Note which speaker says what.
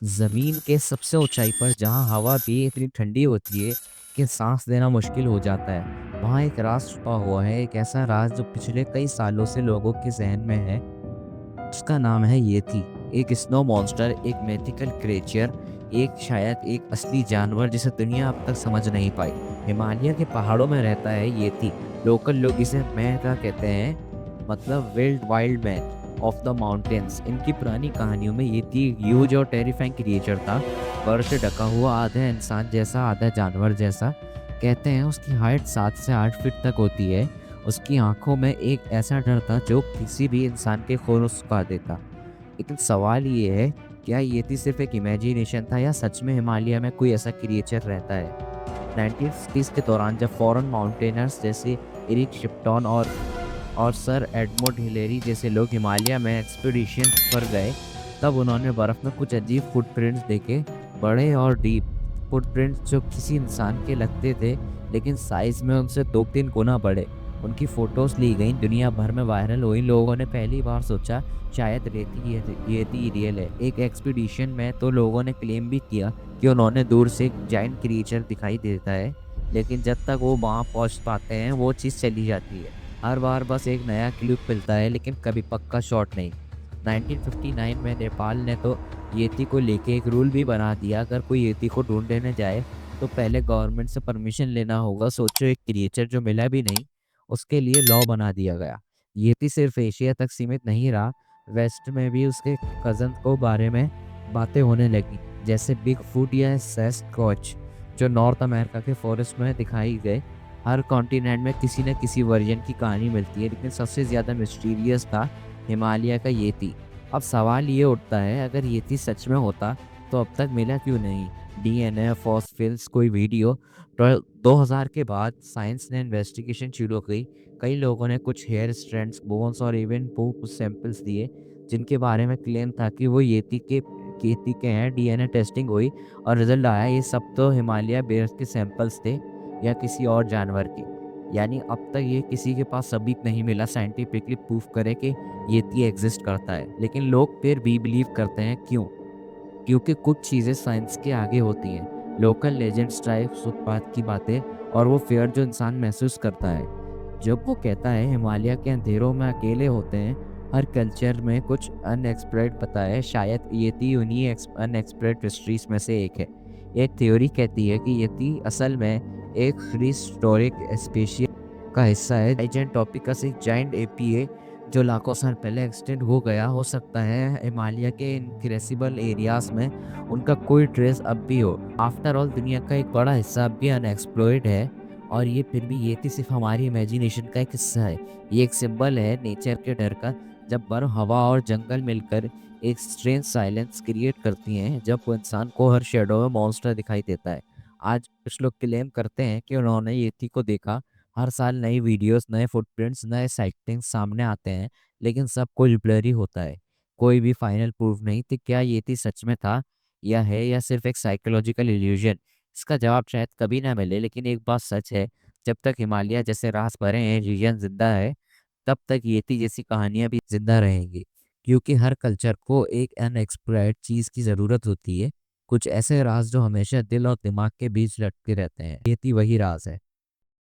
Speaker 1: ज़मीन के सबसे ऊंचाई पर जहां हवा भी इतनी ठंडी होती है कि सांस लेना मुश्किल हो जाता है, वहां एक राज छुपा हुआ है। एक ऐसा राज जो पिछले कई सालों से लोगों के जहन में है। उसका नाम है येती। एक स्नो मॉन्स्टर, एक मैथिकल क्रिएचर, एक शायद एक असली जानवर जिसे दुनिया अब तक समझ नहीं पाई। हिमालय के पहाड़ों में रहता है येती। लोकल लोग इसे मैका कहते हैं, मतलब wild wild man of the mountains. इनकी पुरानी कहानियों में येती एक ह्यूज और टेरिफाइंग क्रिएचर था। फर से ढका हुआ, आधा इंसान जैसा आधा जानवर जैसा। कहते हैं उसकी हाइट 7 से 8 फीट तक होती है। उसकी आंखों में एक ऐसा डर था जो किसी भी इंसान के खून सुखा देता। लेकिन सवाल ये है, क्या येती सिर्फ एक इमेजिनेशन था या सच में हिमालय में कोई ऐसा क्रिएचर रहता है? 1950s के दौरान जब फॉरेन माउंटेनर्स जैसे एरिक शिप्टन और सर एडमंड हिलेरी जैसे लोग हिमालय में एक्सपीडिशन पर गए, तब उन्होंने बर्फ में कुछ अजीब फुटप्रिंट्स देखे। बड़े और डीप फुटप्रिंट्स जो किसी इंसान के लगते थे, लेकिन साइज में उनसे 2-3 गुना बड़े। उनकी फोटोज ली गई, दुनिया भर में वायरल हुई। लोगों ने पहली बार सोचा शायद रेती रियल है। एक एक्सपीडिशन में तो लोगों ने क्लेम भी किया कि उन्होंने दूर से एक जाइंट क्रिएचर दिखाई देता है, लेकिन जब तक वो वहाँ पहुँच पाते हैं वो चीज़ चली जाती है। हर बार बस एक नया क्लिप मिलता है, लेकिन कभी पक्का शॉट नहीं। 1959 में नेपाल ने तो येती को लेके एक रूल भी बना दिया, अगर कोई येती को ढूंढने जाए तो पहले गवर्नमेंट से परमिशन लेना होगा। सोचो, एक क्रिएचर जो मिला भी नहीं, उसके लिए लॉ बना दिया गया। येती सिर्फ एशिया तक सीमित नहीं रहा, वेस्ट में भी उसके कज़न को बारे में बातें होने लगी, जैसे बिग फुट या सेस्क्वॉच, जो नॉर्थ अमेरिका के फॉरेस्ट में दिखाई गए। हर कॉन्टिनेंट में किसी न किसी वर्जन की कहानी मिलती है, लेकिन सबसे ज़्यादा मिस्टीरियस था हिमालय का येती। अब सवाल ये उठता है, अगर येती सच में होता तो अब तक मिला क्यों नहीं? डीएनए, फॉसिल्स, कोई वीडियो? तो 2000 के बाद साइंस ने इन्वेस्टिगेशन शुरू की। कई लोगों ने कुछ हेयर स्ट्रैंड्स, बोन्स और इवन पोप सैंपल्स दिए, जिनके बारे में क्लेम था कि वो येती के हैं। डीएनए टेस्टिंग हुई और रिजल्ट आया, ये सब तो हिमालय बेयर्स के सैंपल्स थे या किसी और जानवर के। यानी अब तक ये किसी के पास सबूत नहीं मिला साइंटिफिकली प्रूफ करे कि येती एग्जिस्ट करता है। लेकिन लोग फिर भी बिलीव करते हैं, क्यों? क्योंकि कुछ चीज़ें साइंस के आगे होती हैं। लोकल लेजेंड्स, ट्राइब्स, उत्पाद की बातें और वो फियर जो इंसान महसूस करता है जब वो कहता है हिमालय के अंधेरों में अकेले होते हैं। हर कल्चर में कुछ अनएक्सप्लोर्ड पता है, शायद येती उन्हीं अनएक्सप्लोर्ड हिस्ट्रीज में से एक है। एक थ्योरी कहती है कि येती असल में एक प्री हिस्टोरिक स्पीशीज का हिस्सा है। जाइजेंटोपिकस एक जाइंट एपीए जो लाखों साल पहले एक्सटेंड हो गया। हो सकता है हिमालय के इनक्रेसिबल एरियाज में उनका कोई ट्रेस अब भी हो। आफ्टर ऑल दुनिया का एक बड़ा हिस्सा अब भी अनएक्सप्लोर्ड है, और ये फिर भी ये थी सिर्फ हमारी इमेजिनेशन का एक हिस्सा है। ये एक सिंबल है नेचर के डर का। जब बर्फ, हवा और जंगल मिलकर एक स्ट्रेंज साइलेंस क्रिएट करती हैं, जब वो इंसान को हर शेडो में मॉन्स्टर दिखाई देता है। आज कुछ लोग क्लेम करते हैं कि उन्होंने येती को देखा। हर साल नई वीडियोस, नए फुटप्रिंट्स, नए साइटिंग्स सामने आते हैं, लेकिन सब कुछ ब्लरी होता है। कोई भी फाइनल प्रूफ नहीं कि क्या येती सच में था या है, या सिर्फ एक साइकोलॉजिकल इल्यूजन। इसका जवाब शायद कभी ना मिले, लेकिन एक बात सच है, जब तक हिमालय जैसे राज भरे हैं, रीजन जिंदा है, तब तक येती जैसी कहानियां भी जिंदा रहेंगी। क्योंकि हर कल्चर को एक अनएक्सप्लोर्ड चीज की जरूरत होती है, कुछ ऐसे राज जो हमेशा दिल और दिमाग के बीच लटके रहते हैं। येती वही राज है।